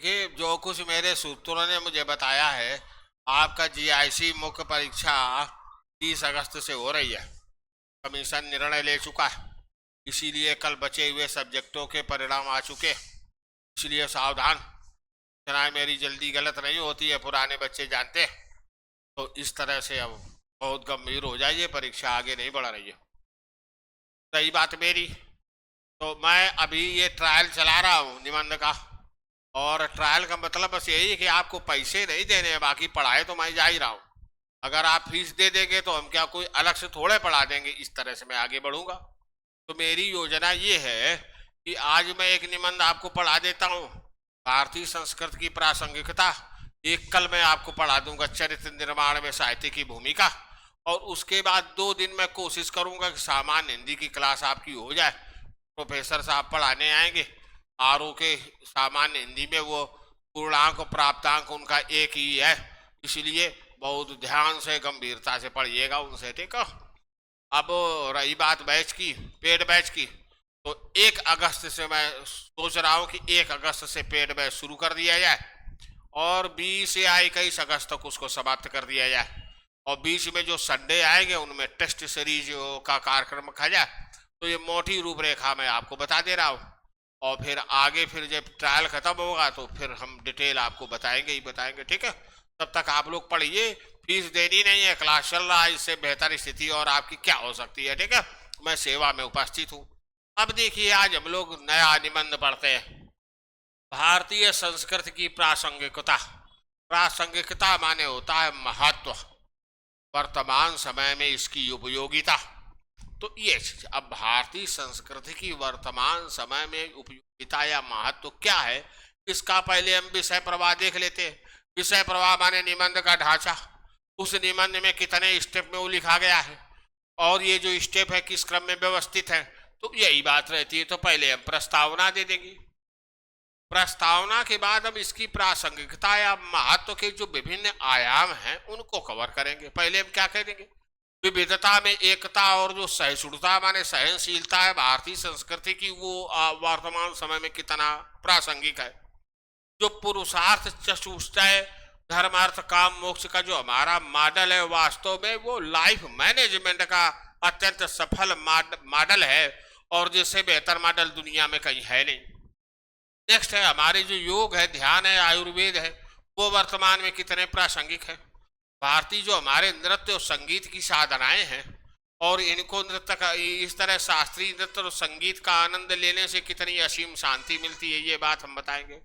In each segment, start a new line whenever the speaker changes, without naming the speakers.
देखिए, जो कुछ मेरे सूत्रों ने मुझे बताया है, आपका जीआईसी मुख्य परीक्षा 30 अगस्त से हो रही है। कमीशन निर्णय ले चुका है, इसीलिए कल बचे हुए सब्जेक्टों के परिणाम आ चुके, इसलिए सावधान। जना मेरी जल्दी गलत नहीं होती है, पुराने बच्चे जानते हैं। तो इस तरह से अब बहुत गंभीर हो जाइए, परीक्षा आगे नहीं बढ़ रही है। सही बात मेरी। तो मैं अभी ये ट्रायल चला रहा हूँ निबंध का, और ट्रायल का मतलब बस यही है कि आपको पैसे नहीं देने हैं, बाकी पढ़ाए तो मैं जा ही रहा हूँ। अगर आप फीस दे देंगे तो हम क्या कोई अलग से थोड़े पढ़ा देंगे, इस तरह से मैं आगे बढ़ूंगा। तो मेरी योजना ये है कि आज मैं एक निबंध आपको पढ़ा देता हूँ, भारतीय संस्कृति की प्रासंगिकता। एक कल मैं आपको पढ़ा दूंगा चरित्र निर्माण में साहित्य की भूमिका। और उसके बाद 2 दिन मैं कोशिश करूंगा कि सामान्य हिंदी की क्लास आपकी हो जाए। प्रोफेसर साहब पढ़ाने आएंगे, आर के सामान्य हिंदी में वो पूर्णांक प्राप्तांक उनका एक ही है, इसलिए बहुत ध्यान से गंभीरता से पढ़िएगा उनसे, ठीक है। अब रही बात बैच की, पेड बैच की, तो 1 अगस्त से मैं सोच रहा हूँ कि 1 अगस्त से पेड बैच शुरू कर दिया जाए और 20 या 21 अगस्त तक उसको समाप्त कर दिया जाए। और बीच में जो संडे आएंगे उनमें टेस्ट सीरीज का कार्यक्रम रखा जाए। तो ये मोटी रूपरेखा मैं आपको बता दे रहा हूँ, और फिर आगे फिर जब ट्रायल खत्म होगा तो फिर हम डिटेल आपको बताएंगे ही बताएंगे, ठीक है। तब तक आप लोग पढ़िए, फीस देनी नहीं है, क्लास चल रहा है, इससे बेहतर स्थिति और आपकी क्या हो सकती है, ठीक है। मैं सेवा में उपस्थित हूँ। अब देखिए, आज हम लोग नया निबंध पढ़ते हैं, भारतीय संस्कृति की प्रासंगिकता। प्रासंगिकता माने होता है महत्व, वर्तमान समय में इसकी उपयोगिता। तो ये चीज, अब भारतीय संस्कृति की वर्तमान समय में उपयोगिता या महत्व क्या है, इसका पहले हम विषय प्रवाह देख लेते हैं। विषय प्रवाह माने निबंध का ढांचा, उस निबंध में कितने स्टेप में वो लिखा गया है, और ये जो स्टेप है किस क्रम में व्यवस्थित है, तो यही बात रहती है। तो पहले हम प्रस्तावना दे देंगे, प्रस्तावना के बाद हम इसकी प्रासंगिकता या महत्व के जो विभिन्न आयाम हैं उनको कवर करेंगे। पहले हम क्या कह देंगे, विविधता में एकता और जो सहिष्णुता माने सहनशीलता है भारतीय संस्कृति की, वो वर्तमान समय में कितना प्रासंगिक है। जो पुरुषार्थ चतुष्टय धर्म अर्थ काम मोक्ष का जो हमारा मॉडल है, वास्तव में वो लाइफ मैनेजमेंट का अत्यंत सफल मॉडल है, और जिससे बेहतर मॉडल दुनिया में कहीं है नहीं। नेक्स्ट है हमारे जो योग है, ध्यान है, आयुर्वेद है, वो वर्तमान में कितने प्रासंगिक है। भारतीय जो हमारे नृत्य और संगीत की साधनाएं हैं, और इनको नृत्य का इस तरह शास्त्रीय नृत्य और संगीत का आनंद लेने से कितनी असीम शांति मिलती है, ये बात हम बताएंगे।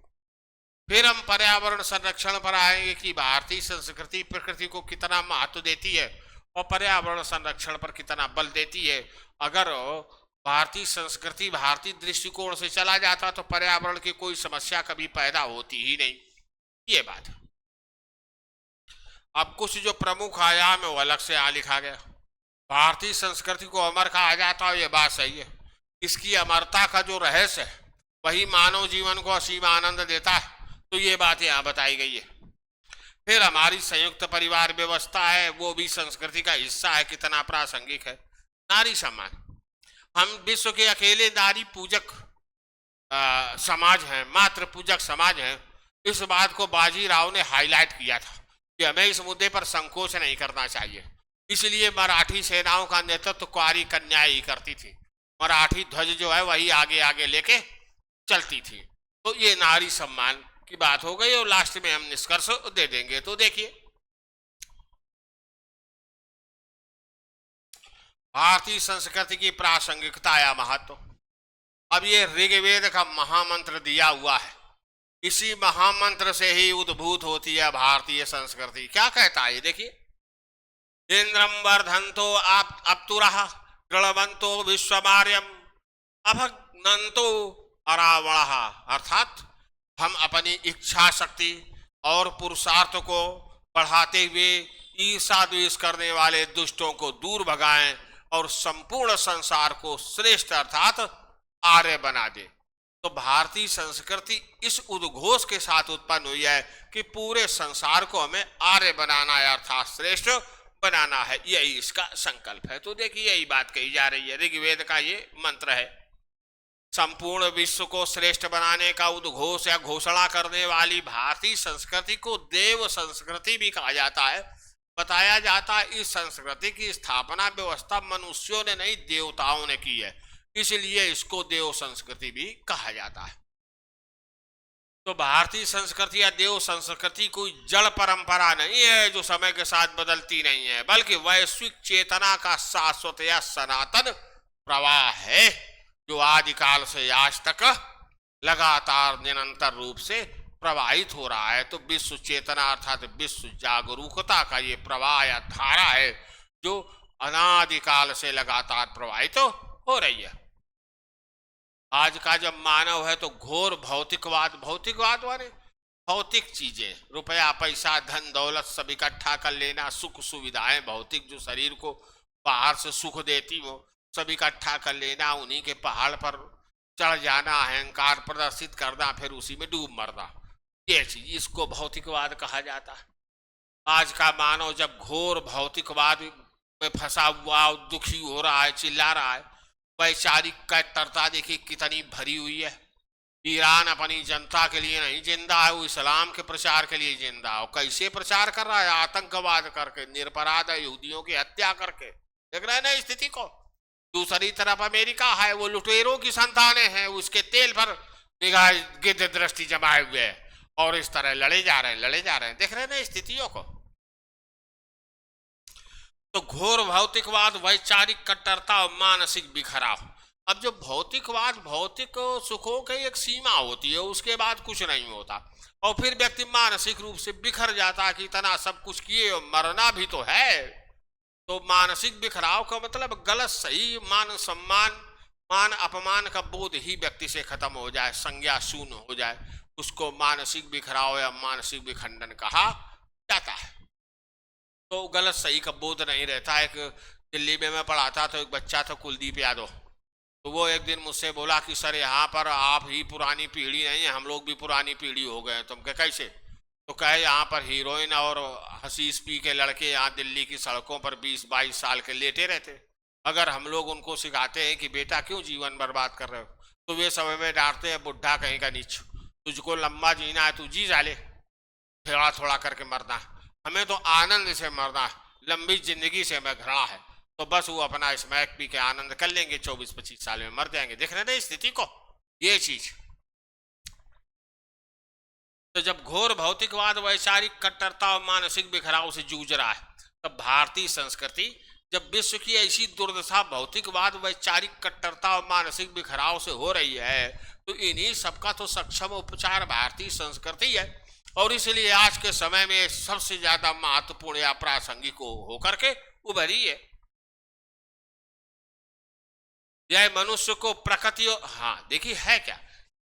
फिर हम पर्यावरण संरक्षण पर आएंगे कि भारतीय संस्कृति प्रकृति को कितना महत्व देती है और पर्यावरण संरक्षण पर कितना बल देती है। अगर भारतीय संस्कृति भारतीय दृष्टिकोण से चला जाता तो पर्यावरण की कोई समस्या कभी पैदा होती ही नहीं, ये बात है। अब कुछ जो प्रमुख आयाम है वो अलग से यहाँ लिखा गया। भारतीय संस्कृति को अमर कहा जाता है, ये बात सही है। इसकी अमरता का जो रहस्य है वही मानव जीवन को असीम आनंद देता है, तो ये बात यहाँ बताई गई है। फिर हमारी संयुक्त परिवार व्यवस्था है, वो भी संस्कृति का हिस्सा है, कितना प्रासंगिक है। नारी सम्मान, हम विश्व के अकेले नारी पूजक समाज हैं, मातृ पूजक समाज हैं। इस बात को बाजीराव ने हाईलाइट किया था कि हमें इस मुद्दे पर संकोच नहीं करना चाहिए, इसलिए मराठी सेनाओं का नेतृत्व कुंवारी कन्याएं ही करती थी। मराठी ध्वज जो है वही आगे आगे लेके चलती थी। तो ये नारी सम्मान की बात हो गई, और लास्ट में हम निष्कर्ष दे देंगे। तो देखिए, भारतीय संस्कृति की प्रासंगिकता या महत्व। अब ये ऋग्वेद का महामंत्र दिया हुआ है, इसी महामंत्र से ही उद्भूत होती है भारतीय संस्कृति। क्या कहता है ये देखिए, इंद्रम वर्धन्तो आप अपतुरः गृणवन्तो विश्वमार्यम अभग्नन्तो अरावणः। अर्थात हम अपनी इच्छा शक्ति और पुरुषार्थ को बढ़ाते हुए ईर्ष्या द्वेष करने वाले दुष्टों को दूर भगाएं और संपूर्ण संसार को श्रेष्ठ अर्थात आर्य बना दे। तो भारतीय संस्कृति इस उद्घोष के साथ उत्पन्न हुई है कि पूरे संसार को हमें आर्य बनाना है, अर्थात श्रेष्ठ बनाना है, यही इसका संकल्प है। तो देखिए, यही बात कही जा रही है, ऋग्वेद का ये मंत्र है। संपूर्ण विश्व को श्रेष्ठ बनाने का उद्घोष या घोषणा करने वाली भारतीय संस्कृति को देव संस्कृति भी कहा जाता है। बताया जाता है इस संस्कृति की स्थापना व्यवस्था मनुष्यों ने नहीं, देवताओं ने की है, इसलिए इसको देव संस्कृति भी कहा जाता है। तो भारतीय संस्कृति या देव संस्कृति कोई जड़ परंपरा नहीं है जो समय के साथ बदलती नहीं है, बल्कि वैश्विक चेतना का शाश्वत या सनातन प्रवाह है जो आदिकाल से आज तक लगातार निरंतर रूप से प्रवाहित हो रहा है। तो विश्व चेतना अर्थात विश्व जागरूकता का ये प्रवाह या धारा है जो अनादिकाल से लगातार प्रवाहित हो रही है। आज का जब मानव है तो घोर भौतिकवाद, भौतिकवाद माने भौतिक चीजें, रुपया पैसा धन दौलत सब इकट्ठा कर लेना, सुख सुविधाएं भौतिक जो शरीर को बाहर से सुख देती हो सब इकट्ठा कर लेना, उन्हीं के पहाड़ पर चढ़ जाना, अहंकार प्रदर्शित करना, फिर उसी में डूब मरना, ये चीज इसको भौतिकवाद कहा जाता है। आज का मानव जब घोर भौतिकवाद में फंसा हुआ, दुखी हो रहा है, चिल्ला रहा है, वैचारिक कट्टरता देखिए कितनी भरी हुई है। ईरान अपनी जनता के लिए नहीं जिंदा है, वो इस्लाम के प्रचार के लिए जिंदा है। कैसे प्रचार कर रहा है? आतंकवाद करके, निरपराध यहूदियों की हत्या करके। देख रहे हैं ना स्थिति को। दूसरी तरफ अमेरिका है, वो लुटेरों की संतानें हैं, उसके तेल पर निगाह गिद्ध दृष्टि जमाए हुए है और इस तरह लड़े जा रहे हैं। देख रहे हैं ना स्थितियों को। तो घोर भौतिकवाद, वैचारिक कट्टरता और मानसिक बिखराव। अब जो भौतिकवाद, भौतिक सुखों की एक सीमा होती है, उसके बाद कुछ नहीं होता और फिर व्यक्ति मानसिक रूप से बिखर जाता है कि इतना सब कुछ किए और मरना भी तो है। तो मानसिक बिखराव का मतलब गलत सही, मान सम्मान, मान अपमान का बोध ही व्यक्ति से खत्म हो जाए, संज्ञा शून्य हो जाए, उसको मानसिक बिखराव या मानसिक विखंडन कहा जाता है। तो गलत सही का बोध नहीं रहता है। दिल्ली में मैं पढ़ाता तो एक बच्चा था कुलदीप यादव, तो वो एक दिन मुझसे बोला कि सर यहाँ पर आप ही पुरानी पीढ़ी नहीं है, हम लोग भी पुरानी पीढ़ी हो गए। तुम कहे कैसे? तो कहे यहाँ पर हीरोइन और हसीस पी के लड़के यहाँ दिल्ली की सड़कों पर 20-22 साल के लेटे रहते। अगर हम लोग उनको सिखाते हैं कि बेटा क्यों जीवन बर्बाद कर रहे हो, तो वे समय में डांटते हैं बुढ़ा कहीं का नीच, तुझको लंबा जीना है तू जी जाले, थोड़ा थोड़ा करके मरना, हमें तो आनंद से मरना है, लंबी जिंदगी से हमें घृणा है। तो बस वो अपना स्मैक पी के आनंद कर लेंगे, 24-25 साल में मर जाएंगे। देख रहे ना स्थिति को, ये चीज। तो जब घोर भौतिकवाद, वैचारिक कट्टरता और मानसिक बिखराव से जूझ रहा है, तब भारतीय संस्कृति जब विश्व की ऐसी दुर्दशा भौतिकवाद, वैचारिक कट्टरता और मानसिक बिखराव से हो रही है, तो इन्हीं सबका तो सक्षम उपचार भारतीय संस्कृति है। और इसलिए आज के समय में सबसे ज्यादा महत्वपूर्ण या प्रासंगिक होकर के उभरी है। यह मनुष्य को प्रकृति, हाँ देखिए है क्या,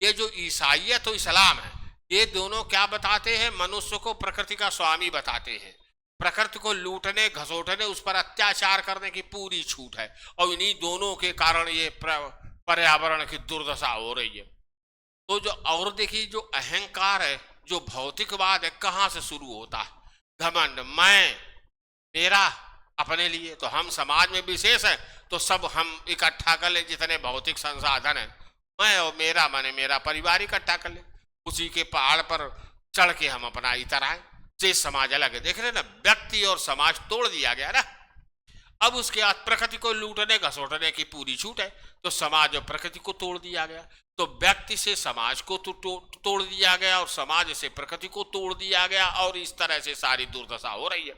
ये जो ईसाइयत और इस्लाम है, ये दोनों क्या बताते हैं? मनुष्य को प्रकृति का स्वामी बताते हैं। प्रकृति को लूटने, घसोटने, उस पर अत्याचार करने की पूरी छूट है और इन्हीं दोनों के कारण ये पर्यावरण की दुर्दशा हो रही है। तो जो और देखिए जो अहंकार है, जो भौतिकवाद है, कहाँ से शुरू होता है? घमंड, मैं, मेरा, अपने लिए। तो हम समाज में विशेष है तो सब हम इकट्ठा कर ले, जितने भौतिक संसाधन है, मैं और मेरा माने मेरा परिवार इकट्ठा कर ले, उसी के पहाड़ पर चढ़ के हम अपना इतर आए। से समाज अलग है। देख रहे ना, व्यक्ति और समाज तोड़ दिया गया ना। अब उसके बाद प्रकृति को लूटने घसोटने की पूरी छूट है, तो समाज और प्रकृति को तोड़ दिया गया। तो व्यक्ति से समाज को तोड़ दिया गया और समाज से प्रकृति को तोड़ दिया गया और इस तरह से सारी दुर्दशा हो रही है।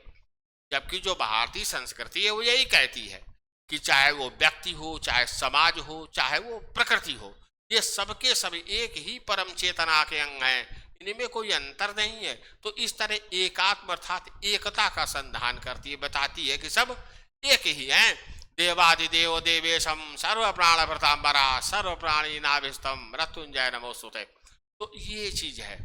जबकि जो भारतीय संस्कृति है वो यही कहती है कि चाहे वो व्यक्ति हो, चाहे समाज हो, चाहे वो प्रकृति हो, ये सबके सब एक ही परम चेतना के अंग हैं, इनमें कोई अंतर नहीं है। तो इस तरह एकात्म अर्थात एकता का संधान करती है, बताती है कि सब एक ही हैं। देवादिदेव देवेशम सर्व प्राण प्रतांबरा सर्व प्राणी नाभिस्तम मृत्युंजय नमोस्तुते। तो ये चीज है,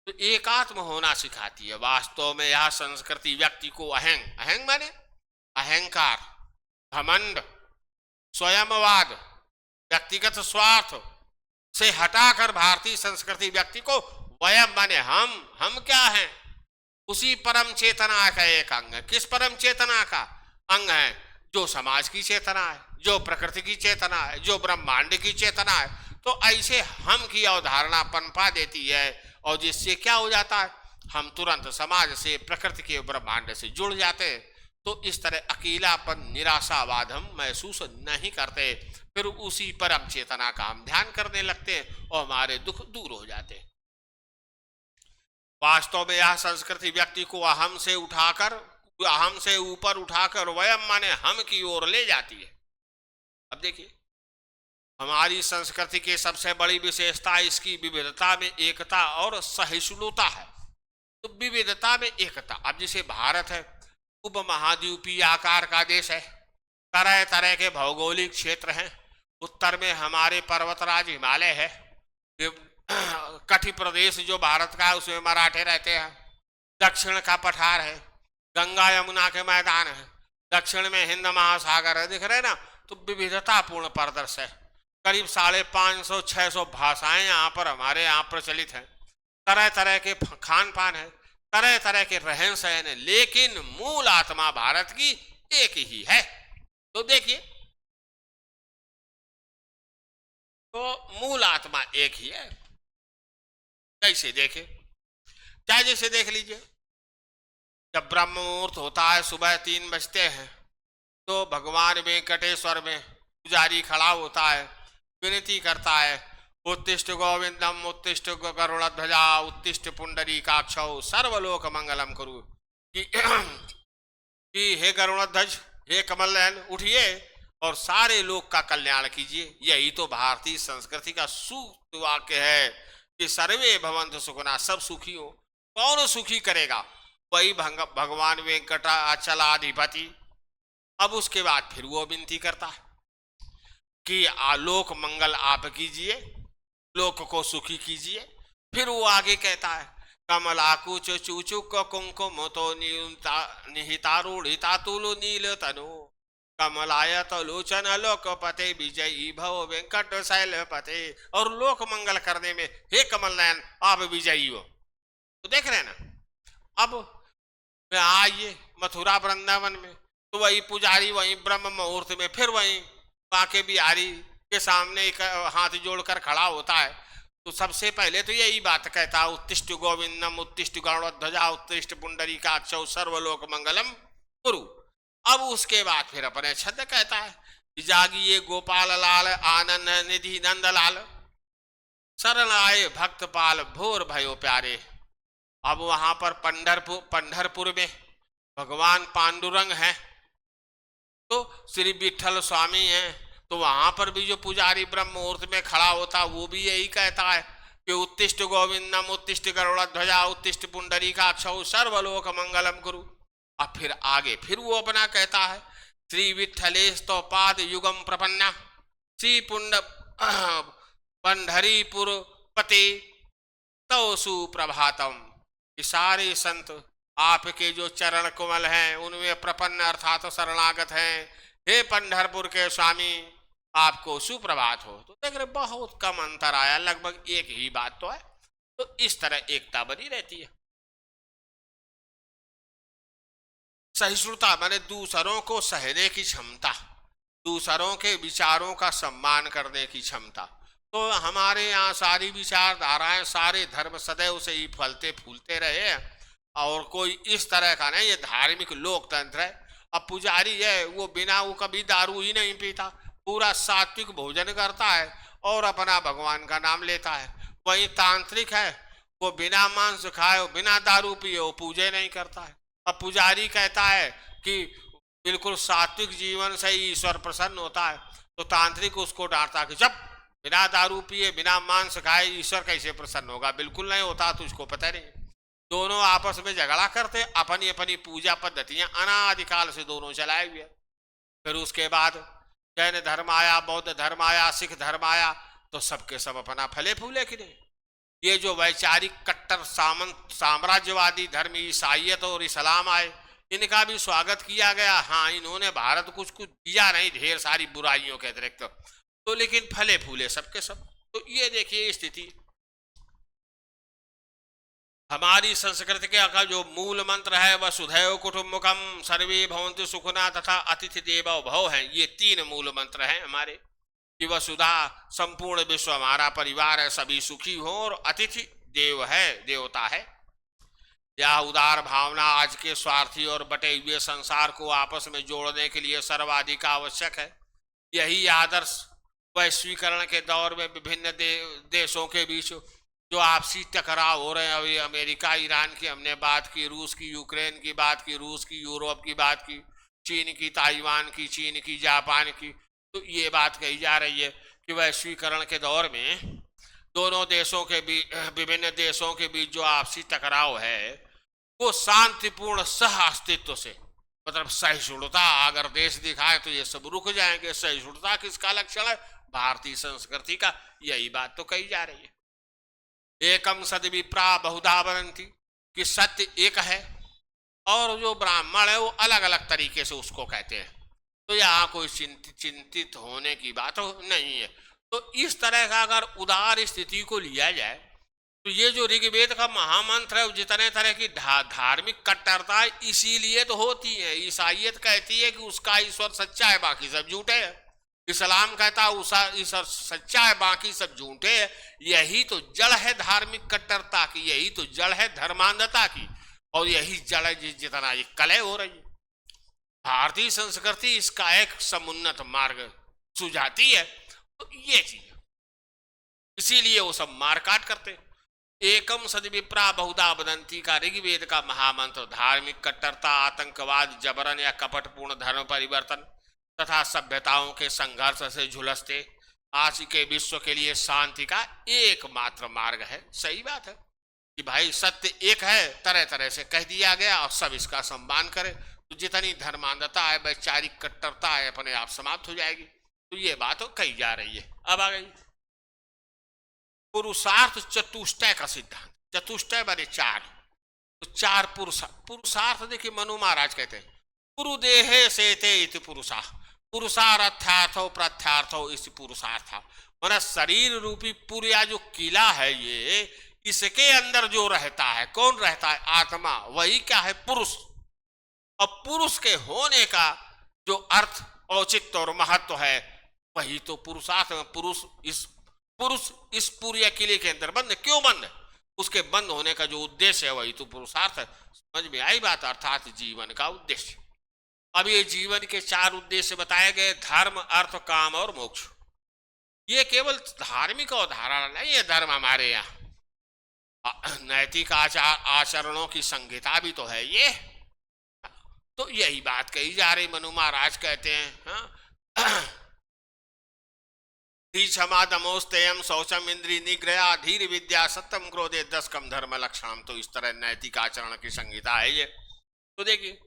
तो एकात्म होना सिखाती है। वास्तव में यह संस्कृति व्यक्ति को अहंग माने अहंकार, घमंड, स्वयंवाद, व्यक्तिगत स्वार्थ से हटाकर भारतीय संस्कृति व्यक्ति को वयम माने हम क्या हैं, उसी परम चेतना का एक अंग है। किस परम चेतना का अंग है? जो समाज की चेतना है, जो प्रकृति की चेतना है, जो ब्रह्मांड की चेतना है। तो ऐसे हम की अवधारणा पनपा देती है और जिससे क्या हो जाता है, हम तुरंत समाज से, प्रकृति के, ब्रह्मांड से जुड़ जाते हैं। तो इस तरह अकेलापन, निराशावाद हम महसूस नहीं करते। फिर उसी परम चेतना का हम ध्यान करने लगते हैं और हमारे दुख दूर हो जाते हैं। वास्तव में यह संस्कृति व्यक्ति को अहम से उठाकर, अहम से ऊपर उठाकर वयम माने हम की ओर ले जाती है। अब देखिए, हमारी संस्कृति की सबसे बड़ी विशेषता इसकी विविधता में एकता और सहिष्णुता है। तो विविधता में एकता, अब जैसे भारत है, उपमहाद्वीपीय आकार का देश है, तरह तरह के भौगोलिक क्षेत्र हैं। उत्तर में हमारे पर्वतराज हिमालय है, कटि प्रदेश जो भारत का है उसमें मराठे रहते हैं, दक्षिण का पठार है, गंगा यमुना के मैदान है, दक्षिण में हिंद महासागर है, दिख रहे ना। तो विविधतापूर्ण प्रदेश है। करीब 550-600 भाषाएं यहाँ पर हमारे यहाँ प्रचलित हैं। तरह तरह के खान पान है, तरह तरह के रहन सहन है, लेकिन मूल आत्मा भारत की एक ही है। तो देखिए, तो मूल आत्मा एक ही है। कैसे देखे? चाहे जैसे देख लीजिए, जब ब्रह्म मुहूर्त होता है, सुबह 3 बजते हैं, तो भगवान वेंकटेश्वर में पुजारी खड़ा होता है, विनती करता है, उत्तिष्ठ गोविंदम उत्तिष्ठ गरुड़ध्वजा उत्तिष्ठ पुंडरीकाक्षौ सर्वलोक मंगलम कुरु। कि हे गरुड़ध्वज, हे कमल नयन, उठिए और सारे लोक का कल्याण कीजिए। यही तो भारतीय संस्कृति का सूक्त वाक्य है कि सर्वे भवन्तु सुखिनः, सब सुखी हो। कौन सुखी करेगा? वही भगवान वेंकटाचलाधिपति। अब उसके बाद फिर वो विनती करता है कि आलोक मंगल आप कीजिए, लोक को सुखी कीजिए। फिर वो आगे कहता है, कमलाकुच चूचुक कुंकुम तो निहितारूढ़िता तुलु नील तनु कमलायत लोचन लोकपते विजयी भव वेंकट शैलपते। और लोक मंगल करने में हे कमल नयन आप विजयी हो। तो देख रहे हैं ना। अब आइए मथुरा वृंदावन में, तो वही पुजारी वही ब्रह्म मुहूर्त में फिर वही बांके बिहारी के सामने एक हाथ जोड़कर खड़ा होता है। तो सबसे पहले तो यही बात कहता है, उत्तिष्ठ गोविंदम उत्तिष्ठ गरुड़ध्वजा उत्तिष्ठ पुंडरीकाक्षौ सर्वलोक मंगलम कुरु। अब उसके बाद फिर अपने छंद कहता है, जागिए गोपाल लाल आनंद निधि नंदलाल शरण आए भक्त पाल भोर भयो प्यारे। अब वहां पर पंढरपुर में भगवान पांडुरंग है, तो श्री विठल स्वामी हैं। तो वहां पर भी जो पुजारी ब्रह्म मुहूर्त में खड़ा होता वो भी यही कहता है कि उत्तिष्ठ गोविंदम उत्तिष्ठ गरुड़ध्वजा उत्तिष्ठ पुंडरीकाक्षौ सर्वलोक मंगलम कुरु। अब फिर आगे फिर वो अपना कहता है, श्री विठलेश तो पाद युगम प्रपन्ना श्री पुंड पंढरीपुर पते तो सुप्रभातम। सारे संत आपके जो चरण कमल हैं उनमें प्रपन्न अर्थात शरणागत हैं। हे पंढरपुर के स्वामी आपको सुप्रभात हो। तो देख रहे बहुत कम अंतर आया, लगभग एक ही बात तो है। तो इस तरह एकता बनी रहती है। सहिष्णुता माने दूसरों को सहने की क्षमता, दूसरों के विचारों का सम्मान करने की क्षमता। तो हमारे यहाँ सारी विचारधाराएं, सारे धर्म सदैव से ही फलते फूलते रहे हैं और कोई इस तरह का नहीं। ये धार्मिक लोकतंत्र है। अब पुजारी है वो बिना वो कभी दारू ही नहीं पीता, पूरा सात्विक भोजन करता है और अपना भगवान का नाम लेता है। वही तांत्रिक है वो बिना मांस खाए बिना दारू पिए वो पूजे नहीं करता है। अब पुजारी कहता है कि बिल्कुल सात्विक जीवन से ही ईश्वर प्रसन्न होता है, तो तांत्रिक उसको डांटता कि जब बिना दारू पिए बिना मांस खाए ईश्वर कैसे प्रसन्न होगा, बिल्कुल नहीं होता, तुझको पता नहीं। दोनों आपस में झगड़ा करते, अपनी अपनी पूजा पद्धतियां अनादिकाल से दोनों चलाए हुए। फिर उसके बाद जैन धर्म आया, बौद्ध धर्म आया, सिख धर्म आया, तो सबके सब अपना फले फूले कि नहीं। ये जो वैचारिक कट्टर सामंत साम्राज्यवादी धर्म ईसाइयत और इस्लाम आए, इनका भी स्वागत किया गया। हाँ, इन्होंने भारत कुछ कुछ दिया नहीं, ढेर सारी बुराइयों के अतिरिक्त, तो लेकिन फले फूले सबके सब। तो ये देखिए स्थिति। हमारी संस्कृति का जो मूल मंत्र है वसुधैव कुटुंबकम सर्वे भवन्तु सुखिनः तथा अतिथि देवो भव है। ये 3 मूल मंत्र हैं हमारे कि वसुधा संपूर्ण विश्व हमारा परिवार है, सभी सुखी हो, और अतिथि देव है, देवता है। यह उदार भावना आज के स्वार्थी और बटे हुए संसार को आपस में जोड़ने के लिए सर्वाधिक आवश्यक है। यही आदर्श वैश्वीकरण के दौर में विभिन्न देशों के बीच जो आपसी टकराव हो रहे हैं, अभी अमेरिका ईरान की हमने बात की, रूस की यूक्रेन की बात की, रूस की यूरोप की बात की, चीन की ताइवान की, चीन की जापान की, तो ये बात कही जा रही है कि वैश्वीकरण के दौर में दोनों देशों के बीच, विभिन्न देशों के बीच जो आपसी टकराव है वो शांतिपूर्ण सह अस्तित्व से, मतलब सहिष्णुता अगर देश दिखाए तो ये सब रुक जाएंगे। सहिष्णुता किसका लक्षण है? भारतीय संस्कृति का। यही बात तो कही जा रही है। एकम सद विप्रा बहुधा वदन्ति, कि सत्य एक है और जो ब्राह्मण है वो अलग अलग तरीके से उसको कहते हैं। तो यहाँ कोई चिंतित होने की बात नहीं है। तो इस तरह का अगर उदार स्थिति को लिया जाए तो ये जो ऋग्वेद का महामंत्र है, जितने तरह की धार्मिक कट्टरता इसीलिए तो होती है। ईसाइयत कहती है कि उसका ईश्वर सच्चा है, बाकी सब झूठे है। इस्लाम कहता है उसका ईश्वर सच्चा है, बाकी सब झूठे है। यही तो जड़ है धार्मिक कट्टरता की, यही तो जड़ है धर्मांधता की, और यही जड़ है जितना ये कलह हो रही है। भारतीय संस्कृति इसका एक समुन्नत मार्ग सुझाती है। तो ये चीज इसीलिए वो सब मारकाट करते। एकम सद्विप्रा बहुधा वदन्ति का ऋग्वेद का महामंत्र धार्मिक कट्टरता, आतंकवाद, जबरन या कपटपूर्ण धर्म परिवर्तन तथा सभ्यताओं के संघर्ष से झुलसते आज के विश्व के लिए शांति का एकमात्र मार्ग है। सही बात है कि भाई सत्य एक है, तरह तरह से कह दिया गया और सब इसका सम्मान करें तो जितनी धर्मांधता है, वैचारिक कट्टरता है, अपने आप समाप्त हो जाएगी। तो ये बात कही जा रही है। अब आ गई पुरुषार्थ चतुष्टय का सिद्धांत। चतुष्टय बने 4, तो 4 पुरुषार्थ देखिए मनु महाराज कहते हैं पुरुदेहे सेते इति पुरुषा, पुरुषार्थार्थो प्रत्यार्थो इस पुरुषार्थ। माना शरीर रूपी पुरिया जो किला है ये, इसके अंदर जो रहता है, कौन रहता है? आत्मा। वही क्या है? पुरुष। और पुरुष के होने का जो अर्थ, औचित्य और महत्व है वही तो पुरुषार्थ में। पुरुष इस पूरे किले के अंदर बंद। क्यों बंद? उसके बंद होने का जो उद्देश्य है वही तो पुरुषार्थ है। समझ में आई बात? अर्थात जीवन का उद्देश्य। अब ये जीवन के 4 उद्देश्य बताए गए, धर्म, अर्थ, काम और मोक्ष। ये केवल धार्मिक अवधारणा नहीं है। धर्म हमारे यहाँ नैतिक आचरणों की संहिता भी तो है ये। तो यही बात कही जा रही। मनु महाराज कहते हैं क्षमा दमोस्तेयम शौचम इंद्री निग्रह धीर विद्या सत्यम क्रोधे 10 कम धर्म लक्षणम। तो इस तरह नैतिक आचरण की संहिता है ये। तो देखिए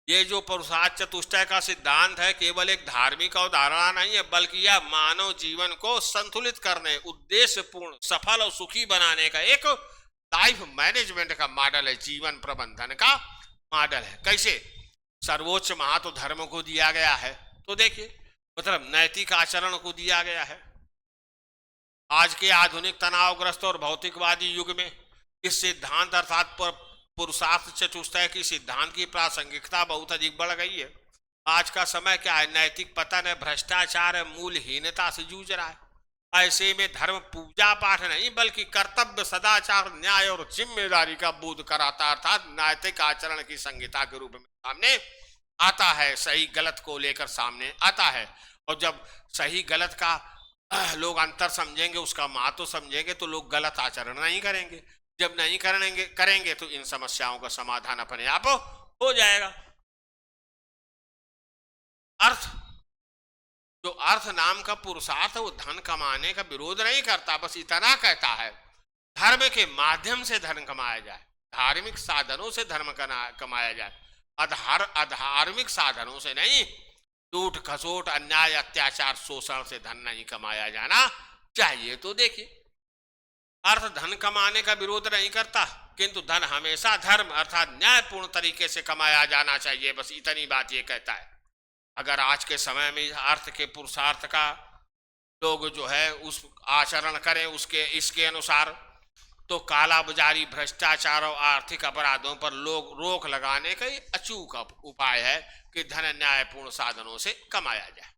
ये जो पुरुषार्थ चतुष्टय का सिद्धांत है केवल एक धार्मिक अवधारणा नहीं है, बल्कि यह मानव जीवन को संतुलित करने, उद्देश्यपूर्ण, सफल और सुखी बनाने का एक लाइफ मैनेजमेंट का मॉडल है, जीवन प्रबंधन का मॉडल है। कैसे? सर्वोच्च महत्व धर्म को दिया गया है। तो देखिए मतलब नैतिक आचरण को दिया गया है। आज के आधुनिक तनावग्रस्त और भौतिकवादी युग में इस सिद्धांत अर्थात पुरुषार्थ चतुष्टय की सिद्धांत की प्रासंगिकता बहुत अधिक बढ़ गई है। आज का समय क्या है? नैतिक पतन है, भ्रष्टाचार है, मूल्यहीनता से जूझ रहा है। ऐसे में धर्म पूजा पाठ नहीं बल्कि कर्तव्य, सदाचार, न्याय और जिम्मेदारी का बोध कराता, अर्थात नैतिक आचरण की संहिता के रूप में सामने आता है। सही गलत को लेकर सामने आता है। और जब सही गलत का लोग अंतर समझेंगे, उसका महत्व समझेंगे, तो लोग गलत आचरण नहीं करेंगे। जब नहीं करेंगे तो इन समस्याओं का समाधान अपने आप हो जाएगा। अर्थ, जो अर्थ नाम का पुरुषार्थ वो धन कमाने का विरोध नहीं करता, बस इतना कहता है धर्म के माध्यम से धन कमाया जाए, धार्मिक साधनों से धर्म कमाया जाए, अधार्मिक साधनों से नहीं। लूट खसोट, अन्याय, अत्याचार, शोषण से धन नहीं कमाया जाना चाहिए। तो देखिए अर्थ धन कमाने का विरोध नहीं करता, किंतु धन हमेशा धर्म अर्थात न्यायपूर्ण तरीके से कमाया जाना चाहिए। बस इतनी बात ये कहता है। अगर आज के समय में अर्थ के पुरुषार्थ का लोग जो है उस आचरण करें उसके इसके अनुसार, तो काला बाजारी, भ्रष्टाचार और आर्थिक अपराधों पर लोग रोक लगाने का ये अचूक उपाय है कि धन न्यायपूर्ण साधनों से कमाया जाए।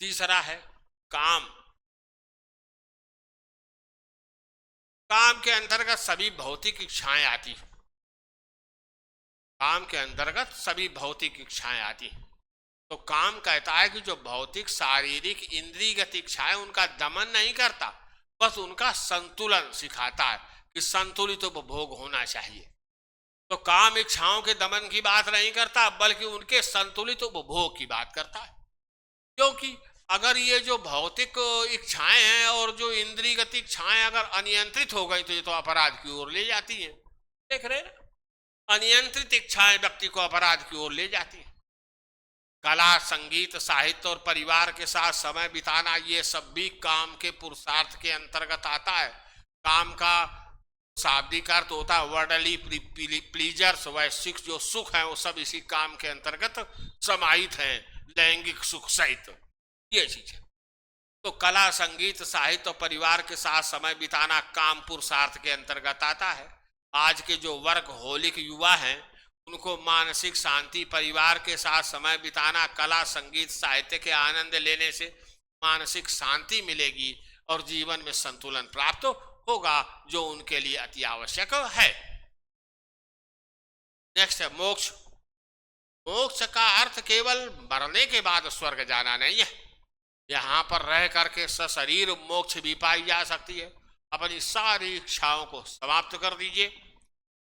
तीसरा है काम। काम के अंतर्गत सभी भौतिक इच्छाएं आती। काम के अंतर्गत सभी भौतिक इच्छाएं आती। तो काम कहता है कि जो भौतिक शारीरिक इंद्रियगत इच्छाएं उनका दमन नहीं करता, बस उनका संतुलन सिखाता है कि संतुलित उपभोग होना चाहिए। तो काम इच्छाओं के दमन की बात नहीं करता, बल्कि उनके संतुलित उपभोग की बात करता है। क्योंकि अगर ये जो भौतिक इच्छाएं हैं और जो इंद्रियगत इच्छाएं अगर अनियंत्रित हो गई तो ये तो अपराध की ओर ले जाती हैं। देख रहे हैं ना, अनियंत्रित इच्छाएं व्यक्ति को अपराध की ओर ले जाती हैं। कला, संगीत, साहित्य और परिवार के साथ समय बिताना, ये सब भी काम के पुरुषार्थ के अंतर्गत आता है। काम का शाब्दिक अर्थ होता है वर्डली प्लीजर्स, वैश्विक जो सुख है वो सब इसी काम के अंतर्गत समाहित हैं, लैंगिक सुख सहित, ये चीज है। तो कला, संगीत, साहित्य और परिवार के साथ समय बिताना काम पुरुषार्थ के अंतर्गत आता है। आज के जो वर्कहोलिक युवा हैं उनको मानसिक शांति, परिवार के साथ समय बिताना, कला, संगीत, साहित्य के आनंद लेने से मानसिक शांति मिलेगी और जीवन में संतुलन प्राप्त होगा, जो उनके लिए अति आवश्यक है। नेक्स्ट है मोक्ष। मोक्ष का अर्थ केवल मरने के बाद स्वर्ग जाना नहीं है। यहां पर रह करके सशरीर मोक्ष भी पाई जा सकती है। अपनी सारी इच्छाओं को समाप्त कर दीजिए।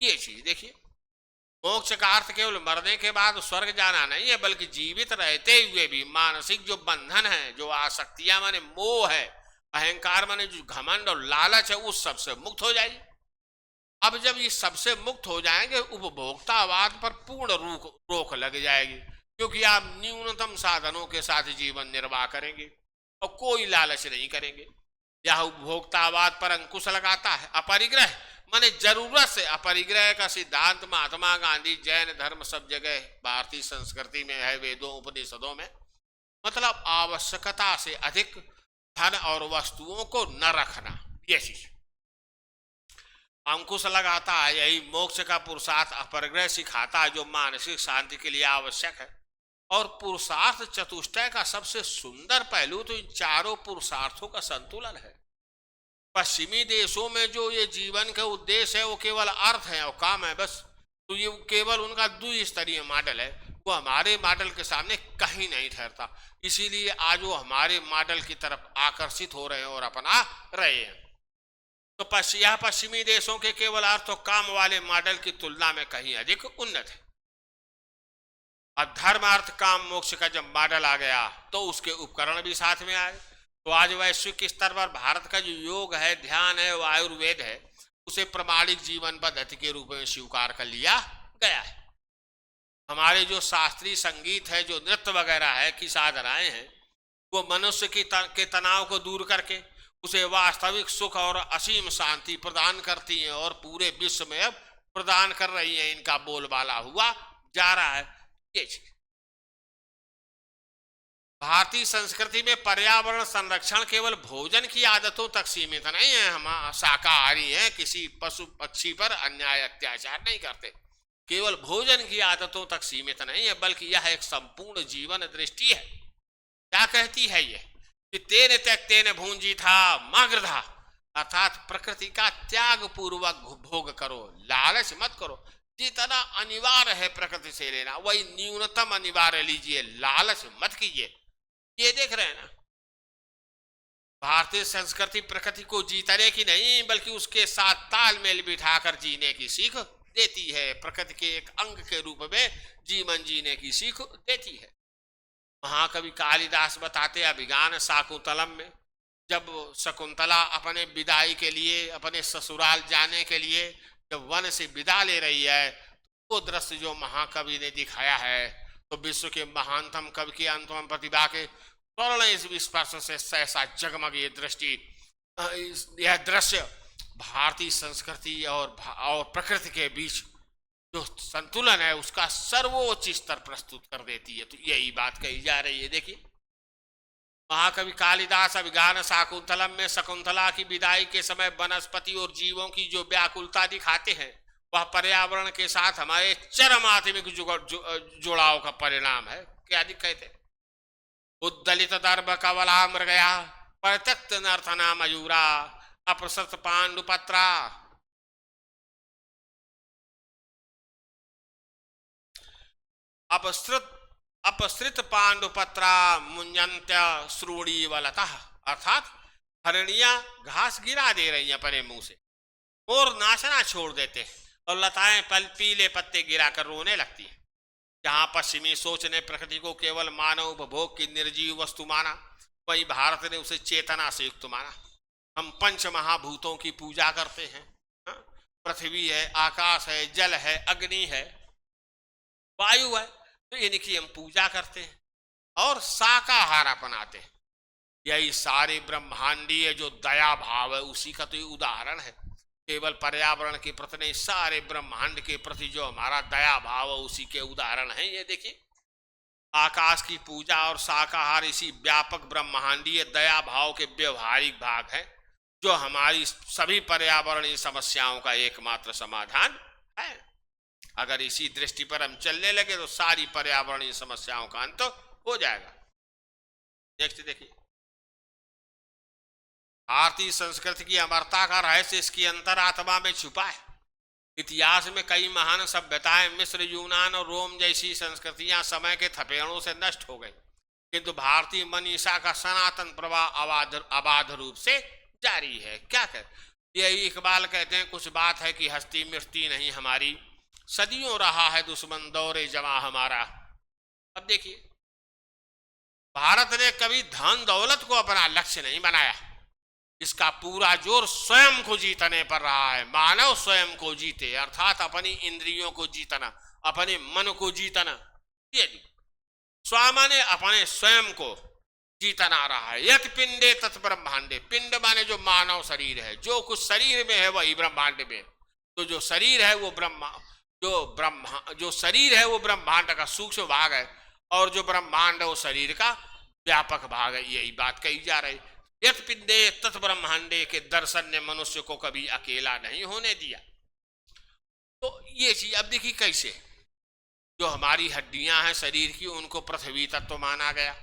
ये चीज देखिए, मोक्ष का अर्थ केवल मरने के बाद स्वर्ग जाना नहीं है, बल्कि जीवित रहते हुए भी मानसिक जो बंधन है, जो आसक्तियां माने मोह है, अहंकार माने जो घमंड और लालच है, उस सबसे मुक्त हो जाइए। अब जब ये सबसे मुक्त हो जाएंगे, उपभोक्तावाद पर पूर्ण रोक लग जाएगी, क्योंकि आप न्यूनतम साधनों के साथ जीवन निर्वाह करेंगे और कोई लालच नहीं करेंगे। यह उपभोक्तावाद पर अंकुश लगाता है। अपरिग्रह माने जरूरत से अपरिग्रह का सिद्धांत महात्मा गांधी, जैन धर्म, सब जगह भारतीय संस्कृति में है, वेदों उपनिषदों में। मतलब आवश्यकता से अधिक धन और वस्तुओं को न रखना, ये चीज अंकुश लगाता है। यही मोक्ष का पुरुषार्थ अपरिग्रह सिखाता है, जो मानसिक शांति के लिए आवश्यक है। और पुरुषार्थ चतुष्टय का सबसे सुंदर पहलू तो इन चारों पुरुषार्थों का संतुलन है। पश्चिमी देशों में जो ये जीवन का उद्देश्य है वो केवल अर्थ है और काम है बस। तो ये केवल उनका द्विस्तरीय मॉडल है, वो हमारे मॉडल के सामने कहीं नहीं ठहरता। इसीलिए आज वो हमारे मॉडल की तरफ आकर्षित हो रहे हैं और अपना रहे हैं। तो पश्चिमी देशों के केवल अर्थ और काम वाले मॉडल की तुलना में कहीं अधिक उन्नत है। अब धर्म, अर्थ, काम, मोक्ष का जब मॉडल आ गया तो उसके उपकरण भी साथ में आए। तो आज वैश्विक स्तर पर भारत का जो योग है, ध्यान है, वो आयुर्वेद है, उसे प्रमाणिक जीवन पद्धति के रूप में स्वीकार कर लिया गया है। हमारे जो शास्त्रीय संगीत है, जो नृत्य वगैरह है की साधनाएं हैं, वो मनुष्य के तनाव को दूर करके उसे वास्तविक सुख और असीम शांति प्रदान करती हैं और पूरे विश्व में अब प्रदान कर रही हैं। इनका बोलबाला हुआ जा रहा है। ये भारतीय संस्कृति में पर्यावरण संरक्षण केवल भोजन की आदतों तक सीमित नहीं है। हम शाकाहारी हैं, किसी पशु पक्षी पर अन्याय अत्याचार नहीं करते। केवल भोजन की आदतों तक सीमित नहीं है, बल्कि यह एक संपूर्ण जीवन दृष्टि है। क्या कहती है ये कि तेने त्यक्तेन भुंजीथा मागृधा, अर्थात प्रकृति का त्याग पूर्वक भोग करो, लालच मत करो। जितना अनिवार्य है प्रकृति से लेना वही न्यूनतम अनिवार्य लीजिए, लालच मत कीजिए। ये देख रहे हैं ना, भारतीय संस्कृति प्रकृति को जीतने की नहीं बल्कि उसके साथ तालमेल बिठाकर जीने की सीख देती है। प्रकृति के एक अंग के रूप में जीवन जीने की सीख देती है। महाकवि कालिदास बताते अभिज्ञान शाकुंतलम में, जब शकुंतला अपने विदाई के लिए, अपने ससुराल जाने के लिए जब वन से विदा ले रही है, वो दृश्य जो महाकवि ने दिखाया है, तो विश्व के महानतम कवि की अंतम प्रतिभा के स्वर्ण स्पर्श से सहसा जगमग ये दृष्टि, यह दृश्य भारतीय संस्कृति और प्रकृति के बीच जो संतुलन है उसका सर्वोच्च स्तर प्रस्तुत कर देती है। तो यही बात कही जा रही है। देखिए, महाकवि कालिदास अभिज्ञान शाकुंतलम में शकुंतला की विदाई के समय वनस्पति और जीवों की जो व्याकुलता दिखाते हैं वह पर्यावरण के साथ हमारे चरम आत्मिक जुड़ाव का परिणाम है। क्या कहते? उद्दलित दर्भ कवला मृगया प्रत्यक्त नर्थना मयूरा अप्रसत पांडुपत्रा। अपसृत पांडुपत्रा मुंजन्त्य श्रोणी वलतः, अर्थात हरणियां घास गिरा दे रही हैं अपने मुंह से और नाचना छोड़ देते हैं और लताएं पीले पत्ते गिराकर रोने लगती हैं। जहां पश्चिमी सोच ने प्रकृति को केवल मानव उपभोग की निर्जीव वस्तु माना, वहीं भारत ने उसे चेतना से युक्त माना। हम पंच महाभूतों की पूजा करते हैं। पृथ्वी है, आकाश है, जल है, अग्नि है, वायु है, तो इनकी हम पूजा करते हैं और शाकाहार अपनाते हैं। यही सारे ब्रह्मांडीय जो दया भाव है उसी का तो ये उदाहरण है। केवल पर्यावरण के प्रति नहीं, सारे ब्रह्मांड के प्रति जो हमारा दया भाव है उसी के उदाहरण है। ये देखिए, आकाश की पूजा और शाकाहार इसी व्यापक ब्रह्मांडीय दया भाव के व्यवहारिक भाग है जो हमारी सभी पर्यावरणीय समस्याओं का एकमात्र समाधान है। अगर इसी दृष्टि पर हम चलने लगे तो सारी पर्यावरणीय समस्याओं का अंत हो जाएगा। नेक्स्ट देखिए, भारतीय संस्कृति की अमरता का रहस्य इसकी अंतरात्मा में छुपा है। इतिहास में कई महान सभ्यताएं, मिस्र, यूनान और रोम जैसी संस्कृतियां समय के थपेड़ों से नष्ट हो गई, किंतु भारतीय मनीषा का सनातन प्रवाह अबाध रूप से जारी है। क्या कह, यही इकबाल कहते हैं, कुछ बात है कि हस्ती मिटती नहीं हमारी, सदियों रहा है दुश्मन दौरे जमा हमारा। अब देखिए, भारत ने कभी धन दौलत को अपना लक्ष्य नहीं बनाया। इसका पूरा जोर स्वयं को जीतने पर रहा है। मानव स्वयं को जीते, अर्थात अपनी इंद्रियों को जीतना, अपने मन को जीतना। ये स्वामा ने अपने स्वयं को जीतना रहा है। यत पिंडे तत् ब्रह्मांडे, पिंड माने जो मानव शरीर है, जो कुछ शरीर में है वही ब्रह्मांड में। तो जो शरीर है वो जो शरीर है वो ब्रह्मांड का सूक्ष्म भाग है और जो ब्रह्मांड है वो शरीर का व्यापक भाग है। यही बात कही जा रही। यत पिंडे तत् ब्रह्मांडे के दर्शन ने मनुष्य को कभी अकेला नहीं होने दिया। तो ये चीज अब देखिए कैसे, जो हमारी हड्डियां हैं शरीर की उनको पृथ्वी तत्व माना गया,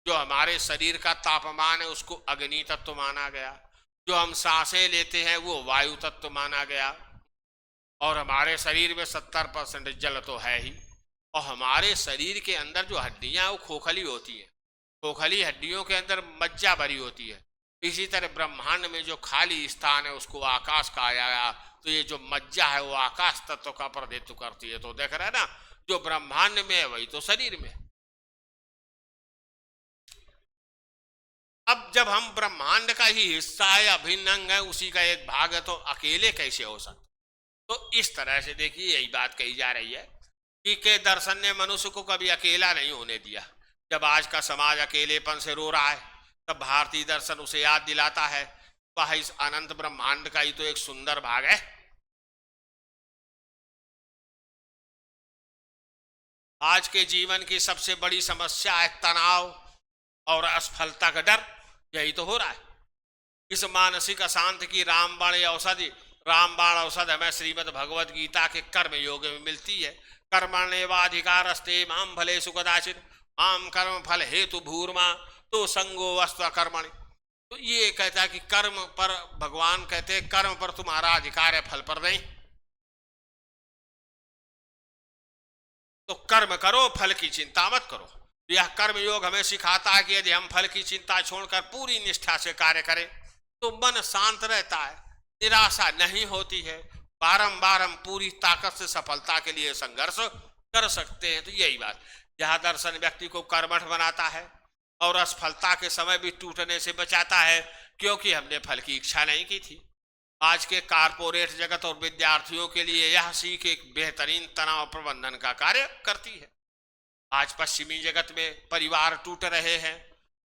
जो हमारे शरीर का तापमान है उसको अग्नि तत्व माना गया, जो हम सांसें लेते हैं वो वायु तत्व माना गया, और हमारे शरीर में 70% जल तो है ही। और हमारे शरीर के अंदर जो हड्डियां वो खोखली होती है, खोखली हड्डियों के अंदर मज्जा भरी होती है। इसी तरह ब्रह्मांड में जो खाली स्थान है उसको आकाश कहा गया। तो ये जो मज्जा है वो आकाश तत्व का प्रतिनिधित्व करती है। तो देख रहे हैं ना, जो ब्रह्मांड में है वही तो शरीर में। अब जब हम ब्रह्मांड का ही हिस्सा है, अभिन्न अंग है, उसी का एक भाग है, तो अकेले कैसे हो सकते? तो इस तरह से देखिए यही बात कही जा रही है कि के दर्शन ने मनुष्य को कभी अकेला नहीं होने दिया। जब आज का समाज अकेलेपन से रो रहा है तब भारतीय दर्शन उसे याद दिलाता है वह इस अनंत ब्रह्मांड का ही तो एक सुंदर भाग है। आज के जीवन की सबसे बड़ी समस्या है तनाव और असफलता का डर। यही तो हो रहा है। इस मानसिक अशांति की रामबाण औषध हमें श्रीमद् भगवद गीता के कर्म योग में मिलती है। कर्मण्येवाधिकारस्ते मां फलेषु कदाचित् मां कर्म फल हेतु भूर्मा तो संगो वस्तु कर्मणि। तो ये कहता है कि कर्म पर, भगवान कहते हैं कर्म पर तुम्हारा अधिकार है, फल पर नहीं। तो कर्म करो, फल की चिंता मत करो। यह कर्म योग हमें सिखाता है कि यदि हम फल की चिंता छोड़कर पूरी निष्ठा से कार्य करें तो मन शांत रहता है, निराशा नहीं होती है, बारंबार हम पूरी ताकत से सफलता के लिए संघर्ष कर सकते हैं। तो यही बात, यह दर्शन व्यक्ति को कर्मठ बनाता है और असफलता के समय भी टूटने से बचाता है, क्योंकि हमने फल की इच्छा नहीं की थी। आज के कारपोरेट जगत और विद्यार्थियों के लिए यह सीख एक बेहतरीन तनाव प्रबंधन का कार्य करती है। आज पश्चिमी जगत में परिवार टूट रहे हैं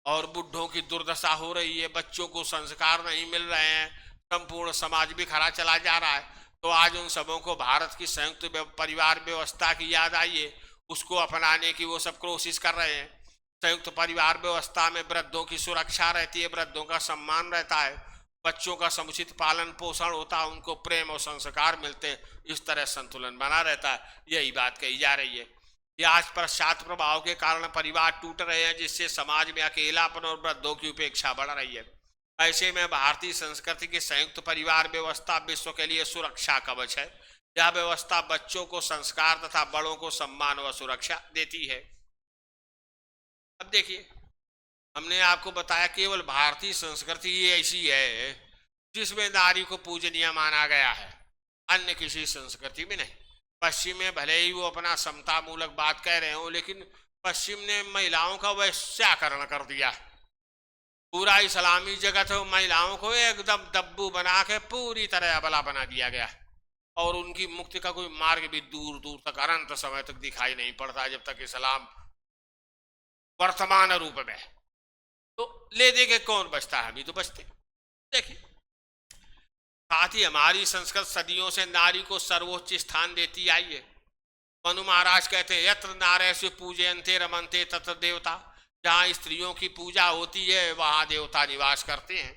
और बुढ़ों की दुर्दशा हो रही है, बच्चों को संस्कार नहीं मिल रहे हैं, संपूर्ण समाज बिखरा चला जा रहा है। तो आज उन सबों को भारत की संयुक्त परिवार व्यवस्था की याद आई है, उसको अपनाने की वो सब कोशिश कर रहे हैं। संयुक्त परिवार व्यवस्था में वृद्धों की सुरक्षा रहती है, वृद्धों का सम्मान रहता है, बच्चों का समुचित पालन पोषण होता है, उनको प्रेम और संस्कार मिलते हैं, इस तरह संतुलन बना रहता है। यही बात कही जा रही है। ये आज पश्चात प्रभाव के कारण परिवार टूट रहे हैं, जिससे समाज में अकेलापन और वृद्धों की उपेक्षा बढ़ रही है। ऐसे में भारतीय संस्कृति की संयुक्त परिवार व्यवस्था विश्व के लिए सुरक्षा कवच है। यह व्यवस्था बच्चों को संस्कार तथा बड़ों को सम्मान व सुरक्षा देती है। अब देखिए, हमने आपको बताया केवल भारतीय संस्कृति ही ऐसी है जिसमें नारी को पूजनीय माना गया है, अन्य किसी संस्कृति में नहीं। पश्चिम में भले ही वो अपना समता मूलक बात कह रहे हो, लेकिन पश्चिम ने महिलाओं का वैश्याकरण कर दिया। पूरा इस्लामी जगत महिलाओं को एकदम दब्बू बना के पूरी तरह अबला बना दिया गया, और उनकी मुक्ति का कोई मार्ग भी दूर दूर तक अनंत समय तक दिखाई नहीं पड़ता, जब तक इस्लाम वर्तमान रूप में। तो ले दे के कौन बचता है? अभी तो बचते। देखिए, साथ ही हमारी संस्कृत सदियों से नारी को सर्वोच्च स्थान देती आई है। मनु महाराज कहते हैं, यत्र नारयस्य पूजयन्ते रमन्ते तत्र देवता। जहां स्त्रियों की पूजा होती है वहां देवता निवास करते हैं।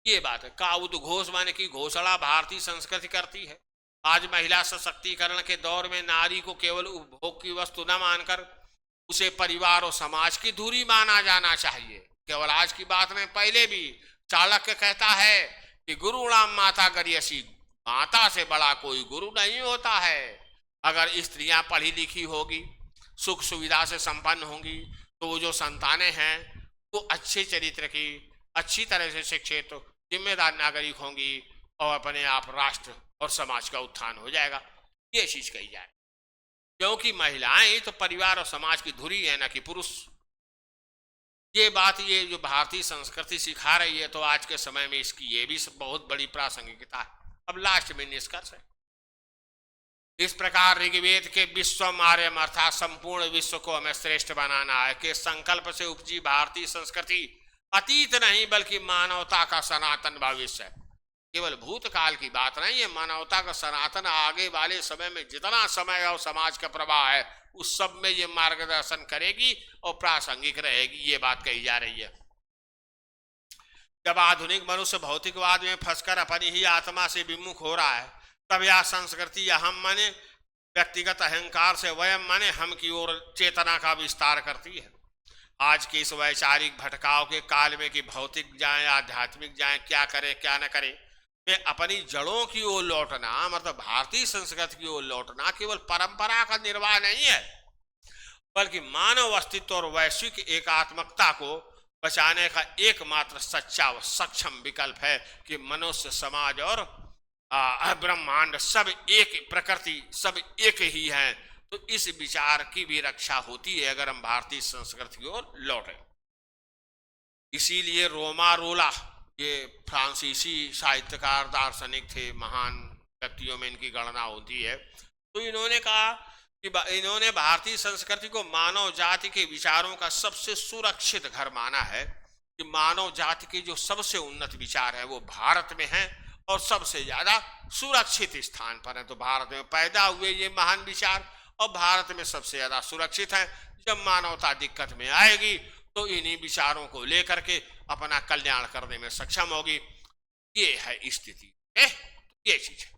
ये बात है। का उद्घोष माने की घोषणा भारतीय संस्कृति करती है। आज महिला सशक्तिकरण के दौर में नारी को केवल उपभोग की वस्तु न मानकर उसे परिवार और समाज की धुरी माना जाना चाहिए। केवल आज की बात नहीं, पहले भी चाणक्य कहता है कि गुरुणाम माता गरियसी, माता से बड़ा कोई गुरु नहीं होता है। अगर स्त्रियां पढ़ी लिखी होगी, सुख सुविधा से संपन्न होंगी, तो वो जो संतानें हैं वो अच्छे चरित्र की, अच्छी तरह से शिक्षित जिम्मेदार नागरिक होंगी, और अपने आप राष्ट्र और समाज का उत्थान हो जाएगा। ये चीज कही जाए, क्योंकि महिलाएं तो परिवार और समाज की धुरी है, न कि पुरुष। ये बात ये जो भारतीय संस्कृति सिखा रही है, तो आज के समय में इसकी ये भी बहुत बड़ी प्रासंगिकता है। अब लास्ट में निष्कर्ष है। इस प्रकार ऋग्वेद के विश्वम आर्यम अर्थात संपूर्ण विश्व को हमें श्रेष्ठ बनाना है के संकल्प से उपजी भारतीय संस्कृति अतीत नहीं बल्कि मानवता का सनातन भविष्य है। केवल भूतकाल की बात नहीं है, मानवता का सनातन आगे वाले समय में जितना समय और समाज का प्रवाह है उस सब में ये मार्गदर्शन करेगी और प्रासंगिक रहेगी। ये बात कही जा रही है। जब आधुनिक मनुष्य भौतिकवाद में फंसकर अपनी ही आत्मा से विमुख हो रहा है, तब यह संस्कृति हम माने व्यक्तिगत अहंकार से वयम माने हम की ओर चेतना का विस्तार करती है। आज के इस वैचारिक भटकाव के काल में कि भौतिक जाए आध्यात्मिक जाए, क्या करे क्या न करे, में अपनी जड़ों की ओर लौटना, मतलब भारतीय संस्कृति की ओर लौटना केवल परंपरा का निर्वाह नहीं है, बल्कि मानव अस्तित्व और वैश्विक एकात्मकता को बचाने का एकमात्र सच्चा व सक्षम विकल्प है कि मनुष्य समाज और ब्रह्मांड सब एक, प्रकृति सब एक ही है। तो इस विचार की भी रक्षा होती है अगर हम भारतीय संस्कृति की ओर लौटे। इसीलिए रोमा रोला, ये फ्रांसीसी साहित्यकार दार्शनिक थे, महान व्यक्तियों में इनकी गणना होती है। तो इन्होंने कहा कि इन्होंने भारतीय संस्कृति को मानव जाति के विचारों का सबसे सुरक्षित घर माना है, कि मानव जाति के जो सबसे उन्नत विचार है वो भारत में है और सबसे ज्यादा सुरक्षित स्थान पर है। तो भारत में पैदा हुए ये महान विचार और भारत में सबसे ज्यादा सुरक्षित है। जब मानवता दिक्कत में आएगी तो इन्हीं विचारों को लेकर के अपना कल्याण करने में सक्षम होगी। ये है स्थिति, ये चीज है।